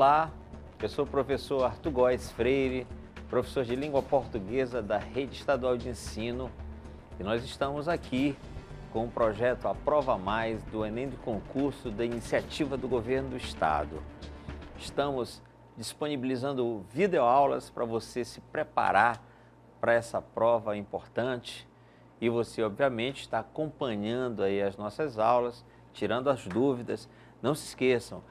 Olá, eu sou o professor Arthur Góes Freire, professor de língua portuguesa da Rede Estadual de Ensino, e nós estamos aqui com o projeto Aprova Mais do Enem do Concurso da iniciativa do Governo do Estado. Estamos disponibilizando videoaulas para você se preparar para essa prova importante e você, obviamente, está acompanhando aí as nossas aulas, tirando as dúvidas. Não se esqueçam,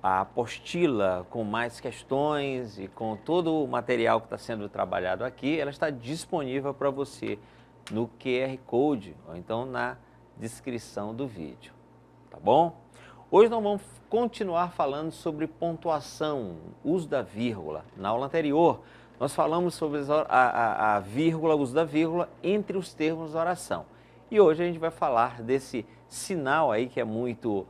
a apostila com mais questões e com todo o material que está sendo trabalhado aqui, ela está disponível para você no QR Code ou então na descrição do vídeo, tá bom? Hoje nós vamos continuar falando sobre pontuação, uso da vírgula. Na aula anterior, nós falamos sobre a vírgula, o uso da vírgula entre os termos da oração. E hoje a gente vai falar desse sinal aí que é muito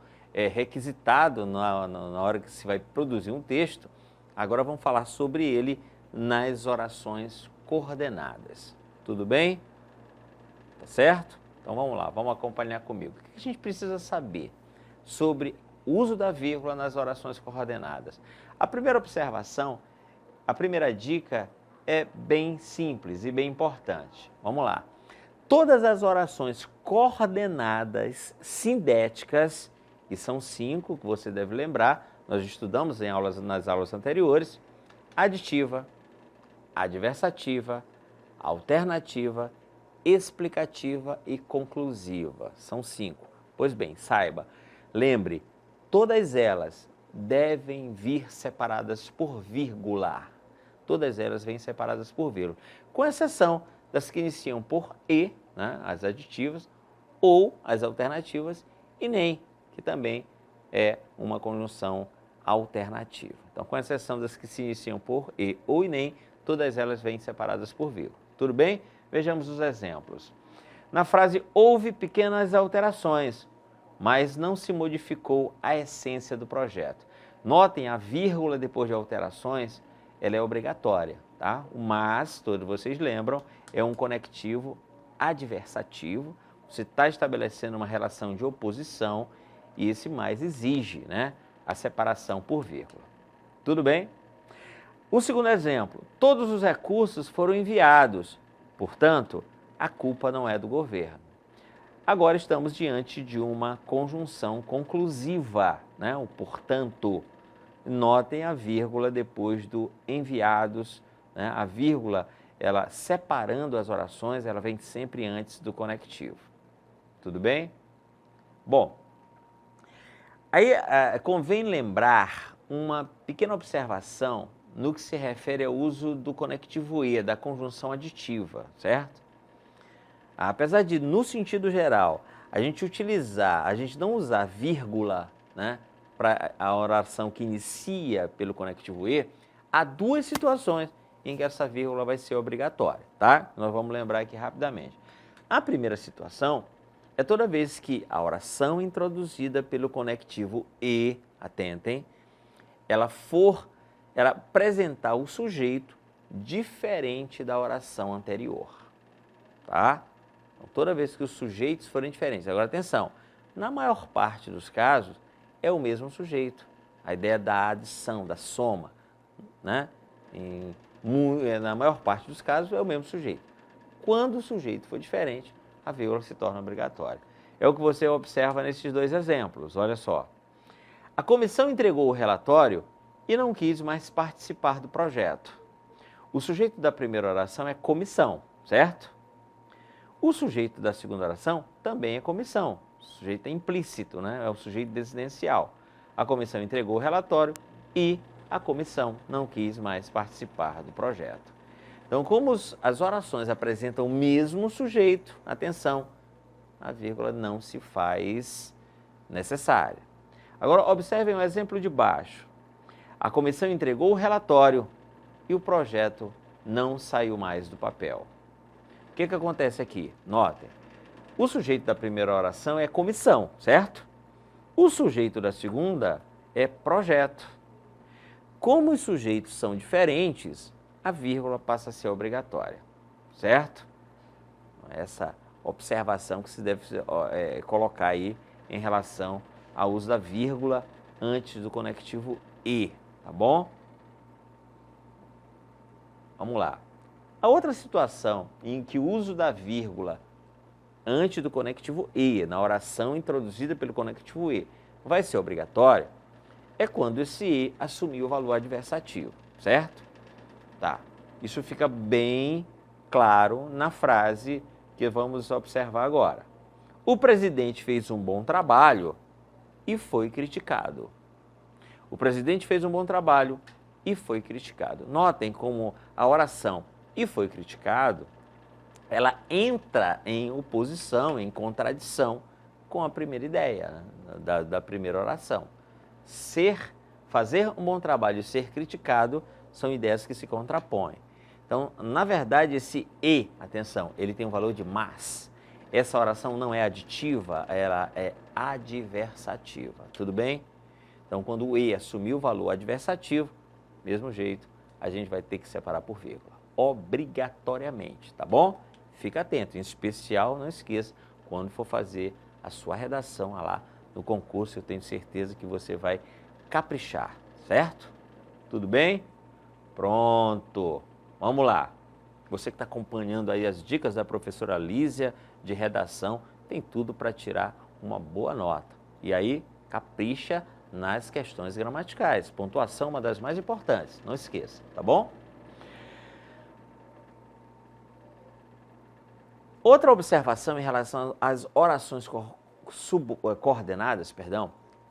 requisitado na hora que se vai produzir um texto. Agora vamos falar sobre ele nas orações coordenadas. Tudo bem? Tá certo? Então vamos lá, vamos acompanhar comigo. O que a gente precisa saber sobre o uso da vírgula nas orações coordenadas? A primeira observação, a primeira dica é bem simples e bem importante. Vamos lá. Todas as orações coordenadas sindéticas, e são 5 que você deve lembrar, nós estudamos nas aulas anteriores: aditiva, adversativa, alternativa, explicativa e conclusiva. São 5. Pois bem, saiba, lembre, todas elas devem vir separadas por vírgula. Todas elas vêm separadas por vírgula, com exceção das que iniciam por e, né, as aditivas, ou as alternativas, e nem, que também é uma conjunção alternativa. Então, com exceção das que se iniciam por e ou e nem, todas elas vêm separadas por vírgula. Tudo bem? Vejamos os exemplos. Na frase, houve pequenas alterações, mas não se modificou a essência do projeto. Notem, a vírgula depois de alterações, ela é obrigatória, tá? O mas, todos vocês lembram, é um conectivo adversativo. Você está estabelecendo uma relação de oposição e esse mais exige, né, a separação por vírgula. Tudo bem? O segundo exemplo, todos os recursos foram enviados, portanto, a culpa não é do governo. Agora estamos diante de uma conjunção conclusiva, né? O portanto. Notem a vírgula depois do enviados, né? A vírgula, ela separando as orações, ela vem sempre antes do conectivo. Tudo bem? Bom, aí convém lembrar uma pequena observação no que se refere ao uso do conectivo e, da conjunção aditiva, certo? Apesar de, no sentido geral, a gente não usar vírgula, né, para a oração que inicia pelo conectivo e, há 2 situações em que essa vírgula vai ser obrigatória, tá? Nós vamos lembrar aqui rapidamente. A primeira situação é toda vez que a oração introduzida pelo conectivo e, atentem, ela apresentar o sujeito diferente da oração anterior, tá? Então, toda vez que os sujeitos forem diferentes. Agora, atenção, na maior parte dos casos, é o mesmo sujeito. A ideia da adição, da soma, né? Na maior parte dos casos, é o mesmo sujeito. Quando o sujeito for diferente, a vírgula se torna obrigatória. É o que você observa nesses 2 exemplos. Olha só. A comissão entregou o relatório e não quis mais participar do projeto. O sujeito da primeira oração é comissão, certo? O sujeito da segunda oração também é comissão. O sujeito é implícito, né? É o sujeito desidencial. A comissão entregou o relatório e a comissão não quis mais participar do projeto. Então, como as orações apresentam o mesmo sujeito, atenção, a vírgula não se faz necessária. Agora, observem o exemplo de baixo. A comissão entregou o relatório e o projeto não saiu mais do papel. O que acontece aqui? Notem, o sujeito da primeira oração é comissão, certo? O sujeito da segunda é projeto. Como os sujeitos são diferentes, a vírgula passa a ser obrigatória, certo? Essa observação que se deve colocar aí em relação ao uso da vírgula antes do conectivo e, tá bom? Vamos lá. A outra situação em que o uso da vírgula antes do conectivo e, na oração introduzida pelo conectivo e, vai ser obrigatório, é quando esse e assumir o valor adversativo, certo? Tá. Isso fica bem claro na frase que vamos observar agora. O presidente fez um bom trabalho e foi criticado. O presidente fez um bom trabalho e foi criticado. Notem como a oração e foi criticado, ela entra em oposição, em contradição com a primeira ideia, né, da primeira oração. Fazer um bom trabalho e ser criticado são ideias que se contrapõem. Então, na verdade, esse e, atenção, ele tem um valor de mas. Essa oração não é aditiva, ela é adversativa, tudo bem? Então, quando o e assumir o valor adversativo, mesmo jeito, a gente vai ter que separar por vírgula, obrigatoriamente, tá bom? Fica atento, em especial, não esqueça, quando for fazer a sua redação lá no concurso, eu tenho certeza que você vai caprichar, certo? Tudo bem? Pronto, vamos lá. Você que está acompanhando aí as dicas da professora Lísia de redação, tem tudo para tirar uma boa nota. E aí, capricha nas questões gramaticais. Pontuação é uma das mais importantes, não esqueça, tá bom? Outra observação em relação às orações coordenadas,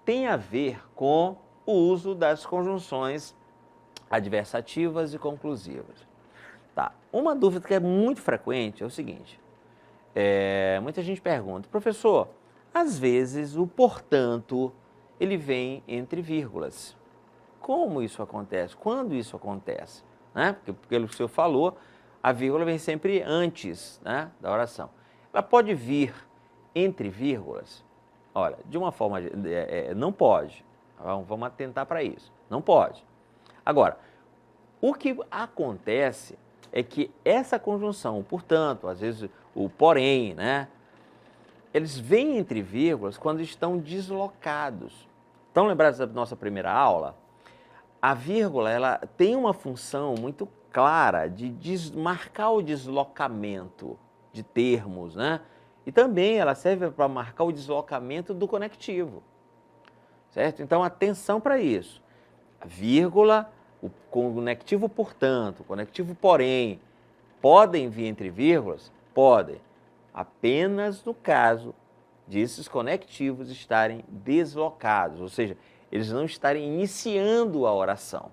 tem a ver com o uso das conjunções adversativas e conclusivas. Tá. Uma dúvida que é muito frequente é o seguinte, muita gente pergunta, professor, às vezes o portanto, ele vem entre vírgulas. Como isso acontece? Quando isso acontece? Né? Porque, pelo que o senhor falou, a vírgula vem sempre antes, né, da oração. Ela pode vir entre vírgulas? Olha, de uma forma, não pode. Vamos atentar para isso. Não pode. Agora, o que acontece é que essa conjunção, portanto, às vezes o porém, né, eles vêm entre vírgulas quando estão deslocados. Estão lembrados da nossa primeira aula? A vírgula, ela tem uma função muito clara de marcar o deslocamento de termos, né? E também ela serve para marcar o deslocamento do conectivo, certo? Então, atenção para isso. A vírgula, o conectivo portanto, o conectivo porém, podem vir entre vírgulas? Podem. Apenas no caso de esses conectivos estarem deslocados, ou seja, eles não estarem iniciando a oração.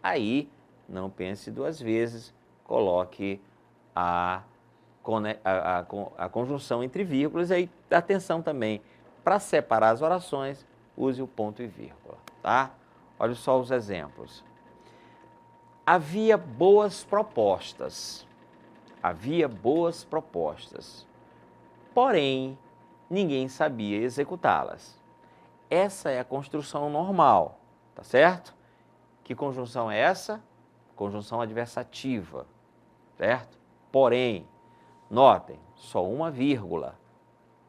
Aí, não pense duas vezes, coloque a conjunção entre vírgulas e aí, atenção também, para separar as orações, use o ponto e vírgula, tá? Olha só os exemplos. Havia boas propostas. Havia boas propostas. Porém, ninguém sabia executá-las. Essa é a construção normal, tá certo? Que conjunção é essa? Conjunção adversativa, certo? Porém, notem, só uma vírgula,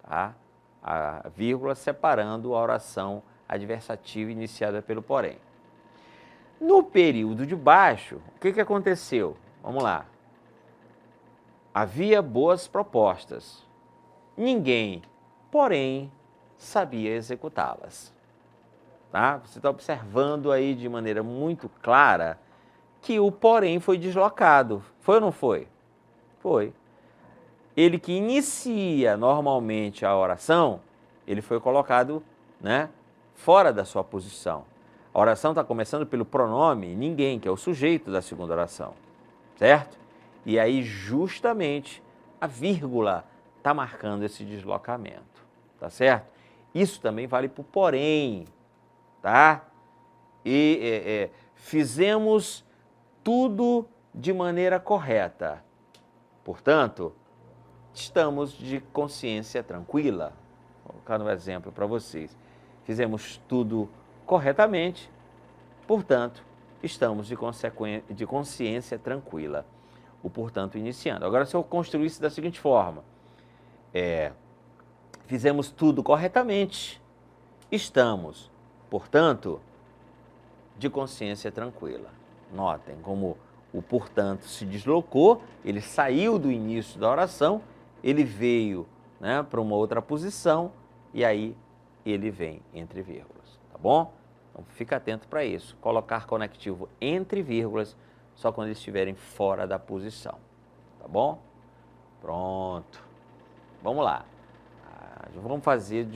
tá? A vírgula separando a oração adversativa iniciada pelo porém. No período de baixo, o que aconteceu? Vamos lá. Havia boas propostas. Ninguém, porém, sabia executá-las. Tá? Você está observando aí de maneira muito clara que o porém foi deslocado. Foi ou não foi? Foi. Ele que inicia normalmente a oração, ele foi colocado, né, fora da sua posição. A oração está começando pelo pronome ninguém, que é o sujeito da segunda oração, certo? E aí, justamente, a vírgula está marcando esse deslocamento, tá certo? Isso também vale para o porém, tá? E fizemos tudo de maneira correta. Portanto, estamos de consciência tranquila. Vou colocar um exemplo para vocês. Fizemos tudo corretamente, portanto, estamos de consciência tranquila. O portanto iniciando. Agora, se eu construísse da seguinte forma, fizemos tudo corretamente, estamos, portanto, de consciência tranquila. Notem como o portanto se deslocou, ele saiu do início da oração, ele veio, né, para uma outra posição e aí ele vem entre vírgulas, tá bom? Então fica atento para isso, colocar conectivo entre vírgulas só quando eles estiverem fora da posição, tá bom? Pronto, vamos lá, vamos fazer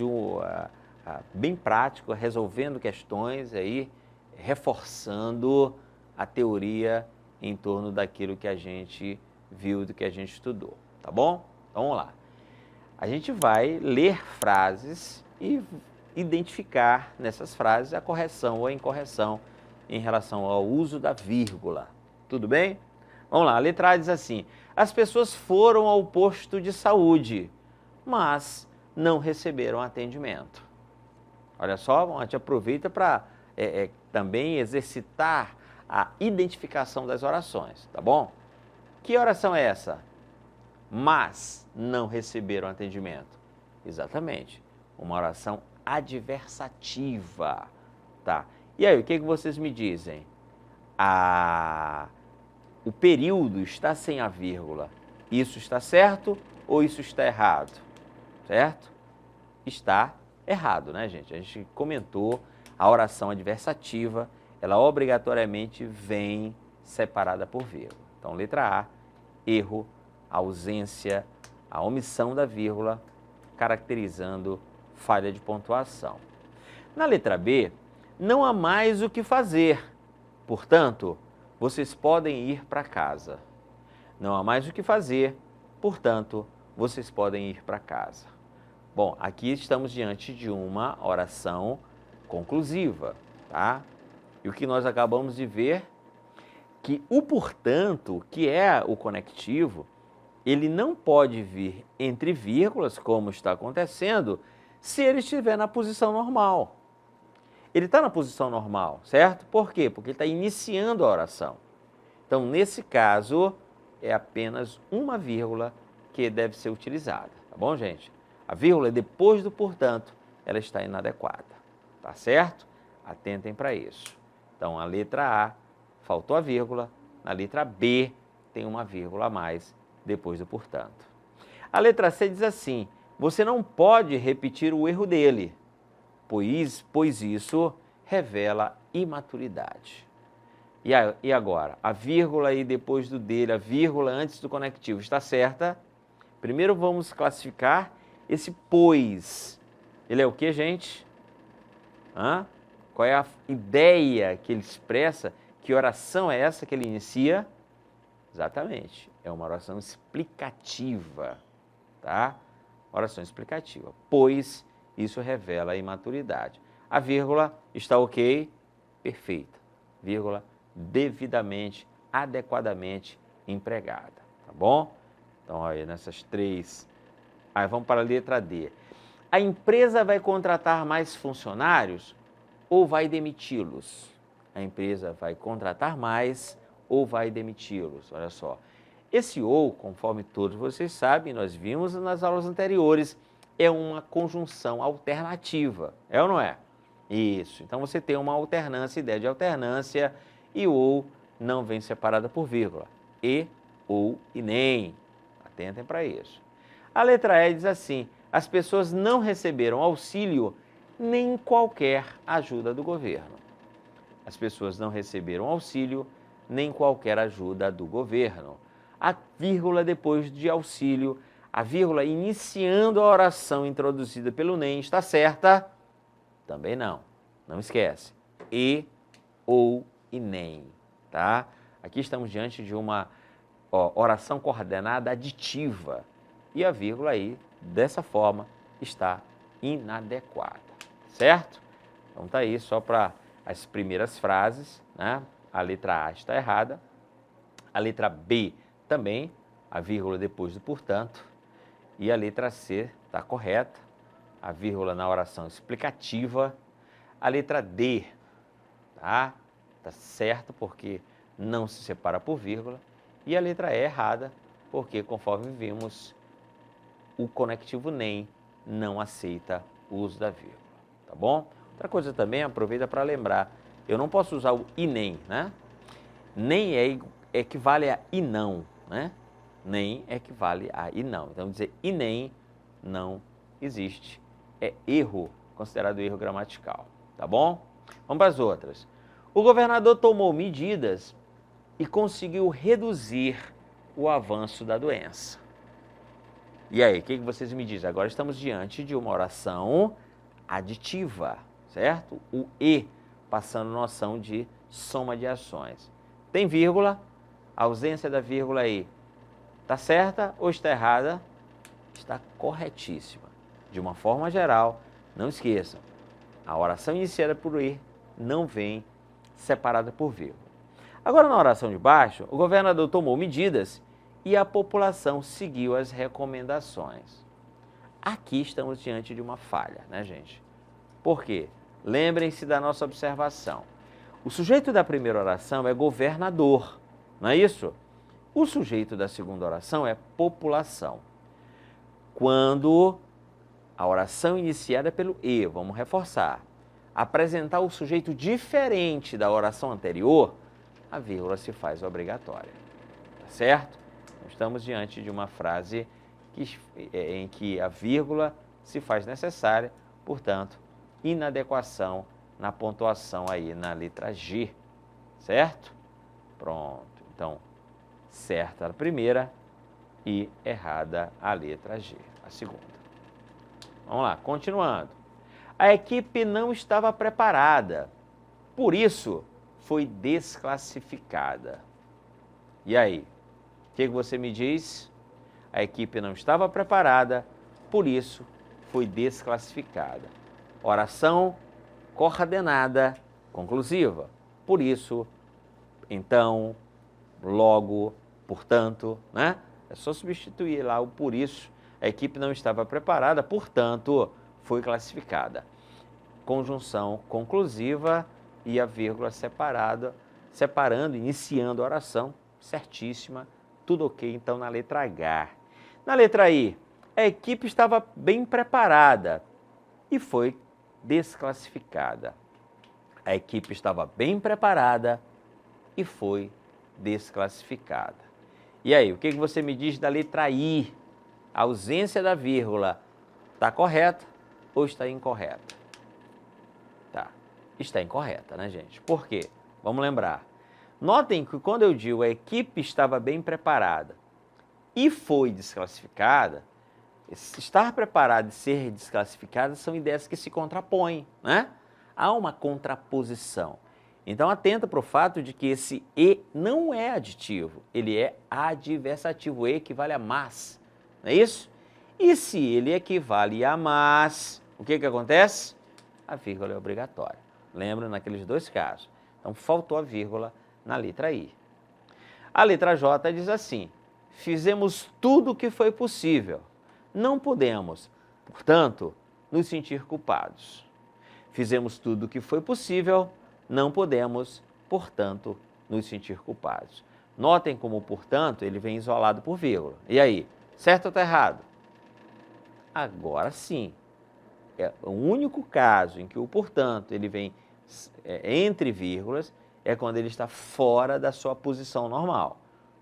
bem prático, resolvendo questões aí, reforçando a teoria em torno daquilo que a gente viu, do que a gente estudou, tá bom? Então vamos lá. A gente vai ler frases e identificar nessas frases a correção ou a incorreção em relação ao uso da vírgula. Tudo bem? Vamos lá, a letra A diz assim: as pessoas foram ao posto de saúde, mas não receberam atendimento. Olha só, a gente aproveita para também exercitar a identificação das orações, tá bom? Que oração é essa? Mas não receberam atendimento. Exatamente, uma oração adversativa, tá? E aí, o que vocês me dizem? O período está sem a vírgula. Isso está certo ou isso está errado? Certo? Está errado, né, gente? A gente comentou, a oração adversativa, ela obrigatoriamente vem separada por vírgula. Então, letra A, erro, ausência, a omissão da vírgula, caracterizando falha de pontuação. Na letra B, não há mais o que fazer, portanto, vocês podem ir para casa. Não há mais o que fazer, portanto, vocês podem ir para casa. Bom, aqui estamos diante de uma oração conclusiva, tá? E o que nós acabamos de ver, que o portanto, que é o conectivo, ele não pode vir entre vírgulas, como está acontecendo, se ele estiver na posição normal. Ele está na posição normal, certo? Por quê? Porque ele está iniciando a oração. Então, nesse caso, é apenas uma vírgula que deve ser utilizada, tá bom, gente? A vírgula depois do portanto, ela está inadequada, tá certo? Atentem para isso. Então, a letra A, faltou a vírgula, na letra B, tem uma vírgula a mais depois do portanto. A letra C diz assim: você não pode repetir o erro dele, pois isso revela imaturidade. E agora? A vírgula aí depois do dele, a vírgula antes do conectivo, está certa? Primeiro vamos classificar esse pois. Ele é o que, gente? Qual é a ideia que ele expressa? Que oração é essa que ele inicia? Exatamente, é uma oração explicativa, tá? Oração explicativa, pois isso revela a imaturidade. A vírgula está ok? Perfeita. Vírgula devidamente, adequadamente empregada, tá bom? Então, aí nessas três. Aí vamos para a letra D. A empresa vai contratar mais funcionários ou vai demiti-los? A empresa vai contratar mais ou vai demiti-los? Olha só. Esse ou, conforme todos vocês sabem, nós vimos nas aulas anteriores, é uma conjunção alternativa. É ou não é? Isso. Então você tem uma alternância, ideia de alternância, e ou não vem separada por vírgula. E, ou e nem. Atentem para isso. A letra E diz assim: as pessoas não receberam auxílio nem qualquer ajuda do governo. As pessoas não receberam auxílio nem qualquer ajuda do governo. A vírgula depois de auxílio, a vírgula iniciando a oração introduzida pelo nem, está certa? Também não. Não esquece. E, ou e nem, tá? Aqui estamos diante de uma oração coordenada aditiva. E a vírgula aí, dessa forma, está inadequada, certo? Então tá aí só para as primeiras frases, né? A letra A está errada, a letra B também, a vírgula depois do portanto, e a letra C está correta, a vírgula na oração explicativa, a letra D, tá? Tá certo porque não se separa por vírgula, e a letra E errada, porque conforme vimos, o conectivo nem não aceita o uso da vírgula, tá bom? Outra coisa também, aproveita para lembrar eu não posso usar o e nem, né? Nem equivale a e não, né? Nem equivale a e não. Então, dizer e nem não existe. É erro, considerado erro gramatical, tá bom? Vamos para as outras. O governador tomou medidas e conseguiu reduzir o avanço da doença. E aí, o que vocês me dizem? Agora estamos diante de uma oração aditiva, certo? O e passando noção de soma de ações. Tem vírgula, a ausência da vírgula aí está certa ou está errada? Está corretíssima. De uma forma geral, não esqueçam, a oração iniciada por e não vem separada por vírgula. Agora, na oração de baixo, o governador tomou medidas e a população seguiu as recomendações. Aqui estamos diante de uma falha, né, gente? Por quê? Lembrem-se da nossa observação. O sujeito da primeira oração é governador, não é isso? O sujeito da segunda oração é população. Quando a oração iniciada pelo e, vamos reforçar, apresentar o sujeito diferente da oração anterior, a vírgula se faz obrigatória, tá certo? Estamos diante de uma frase em que a vírgula se faz necessária, portanto, inadequação na pontuação aí na letra G, certo? Pronto, então, certa a primeira e errada a letra G, a segunda. Vamos lá, continuando. A equipe não estava preparada, por isso foi desclassificada. E aí, o que você me diz? A equipe não estava preparada, por isso foi desclassificada. Oração coordenada, conclusiva. Por isso, então, logo, portanto, né? É só substituir lá o por isso. A equipe não estava preparada, portanto, foi classificada. Conjunção conclusiva e a vírgula separando, iniciando a oração, certíssima, tudo ok, então na letra H. Na letra I, a equipe estava bem preparada e foi desclassificada. A equipe estava bem preparada e foi desclassificada. E aí, o que você me diz da letra I? A ausência da vírgula está correta ou está incorreta? Tá, está incorreta, né, gente? Por quê? Vamos lembrar. Notem que quando eu digo a equipe estava bem preparada e foi desclassificada, estar preparado e ser desclassificado são ideias que se contrapõem, né? Há uma contraposição. Então, atenta para o fato de que esse e não é aditivo, ele é adversativo. E equivale a mas, não é isso? E se ele equivale a mas, o que acontece? A vírgula é obrigatória. Lembra naqueles dois casos. Então, faltou a vírgula na letra I. A letra J diz assim: fizemos tudo o que foi possível. Não podemos, portanto, nos sentir culpados. Fizemos tudo o que foi possível, não podemos, portanto, nos sentir culpados. Notem como, portanto, ele vem isolado por vírgula. E aí, certo ou está errado? Agora sim. É o único caso em que o portanto ele vem entre vírgulas é quando ele está fora da sua posição normal,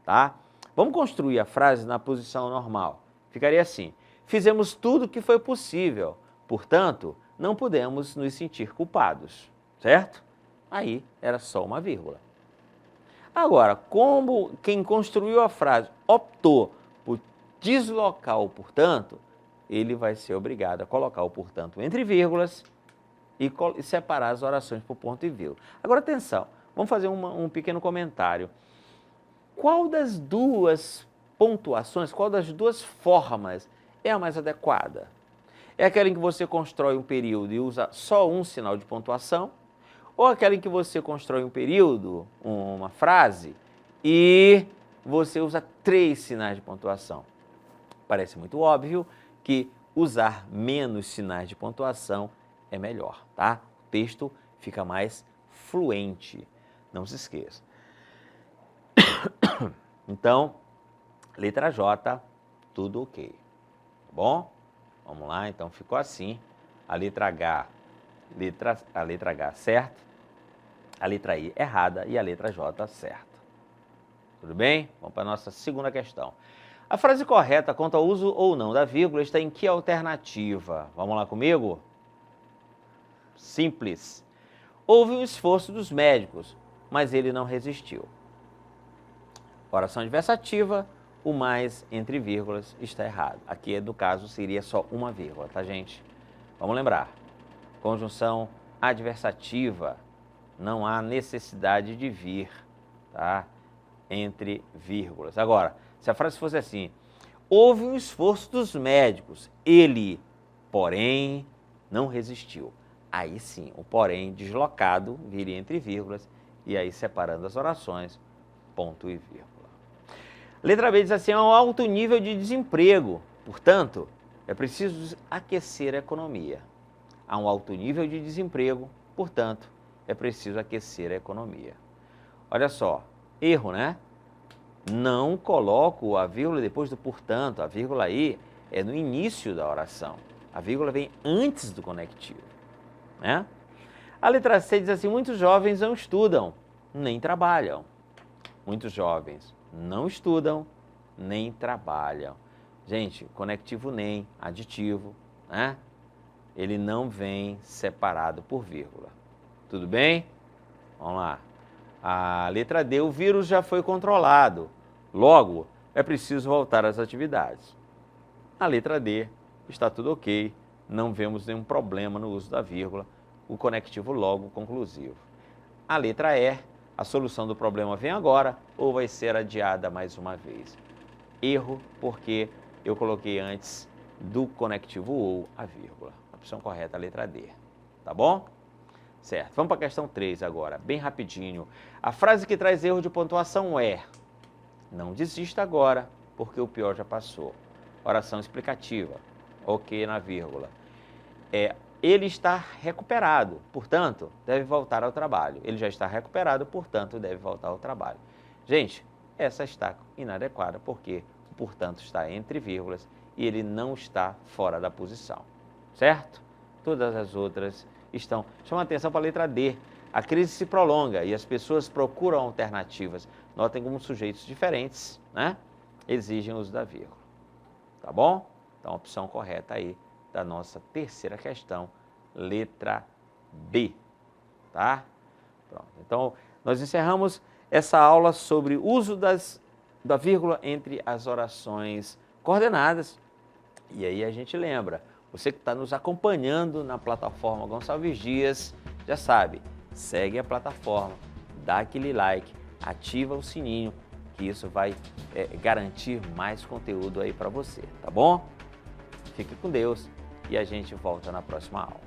tá? Vamos construir a frase na posição normal. Ficaria assim: fizemos tudo o que foi possível, portanto, não podemos nos sentir culpados, certo? Aí era só uma vírgula. Agora, como quem construiu a frase optou por deslocar o portanto, ele vai ser obrigado a colocar o portanto entre vírgulas e separar as orações por ponto e vírgula. Agora, atenção, vamos fazer um pequeno comentário. Qual das duas pontuações, qual das duas formas é a mais adequada? É aquela em que você constrói um período e usa só um sinal de pontuação? Ou aquela em que você constrói um período, uma frase, e você usa 3 sinais de pontuação? Parece muito óbvio que usar menos sinais de pontuação é melhor, tá? O texto fica mais fluente, não se esqueça. Então, letra J, tudo ok, tá bom? Vamos lá, então ficou assim. A letra H, a letra H certa, A letra I errada e a letra J certa. Tudo bem? Vamos para a nossa segunda questão. A frase correta quanto ao uso ou não da vírgula está em que alternativa? Vamos lá comigo? Simples. Houve um esforço dos médicos, mas ele não resistiu. Oração adversativa, o mais entre vírgulas está errado. Aqui, no caso, seria só uma vírgula, tá, gente? Vamos lembrar. Conjunção adversativa, não há necessidade de vir, tá? Entre vírgulas. Agora, se a frase fosse assim, houve um esforço dos médicos, ele, porém, não resistiu. Aí sim, o porém deslocado viria entre vírgulas e aí separando as orações, ponto e vírgula. Letra B diz assim, há um alto nível de desemprego, portanto, é preciso aquecer a economia. Há um alto nível de desemprego, portanto, é preciso aquecer a economia. Olha só, erro, né? Não coloco a vírgula depois do portanto, a vírgula aí é no início da oração. A vírgula vem antes do conectivo, né? A letra C diz assim, muitos jovens não estudam, nem trabalham. Muitos jovens não estudam, nem trabalham. Gente, conectivo nem, aditivo, né? Ele não vem separado por vírgula. Tudo bem? Vamos lá. A letra D, o vírus já foi controlado. Logo, é preciso voltar às atividades. A letra D, está tudo ok, não vemos nenhum problema no uso da vírgula, o conectivo logo conclusivo. A letra E, a solução do problema vem agora ou vai ser adiada mais uma vez. Erro, porque eu coloquei antes do conectivo ou a vírgula. A opção correta é a letra D. Tá bom? Certo. Vamos para a questão 3 agora, bem rapidinho. A frase que traz erro de pontuação é: não desista agora, porque o pior já passou. Oração explicativa. Ok na vírgula. Ele está recuperado, portanto, deve voltar ao trabalho. Ele já está recuperado, portanto, deve voltar ao trabalho. Gente, essa está inadequada, porque o portanto está entre vírgulas e ele não está fora da posição. Certo? Todas as outras estão. Chama atenção para a letra D. A crise se prolonga e as pessoas procuram alternativas. Notem como sujeitos diferentes, né, exigem o uso da vírgula. Tá bom? Então, a opção correta aí da nossa terceira questão, letra B. Tá? Pronto. Então, nós encerramos essa aula sobre o uso da vírgula entre as orações coordenadas. E aí a gente lembra, você que está nos acompanhando na plataforma Gonçalves Dias, já sabe, segue a plataforma, dá aquele like, ativa o sininho, que isso vai garantir mais conteúdo aí para você, tá bom? Fique com Deus e a gente volta na próxima aula.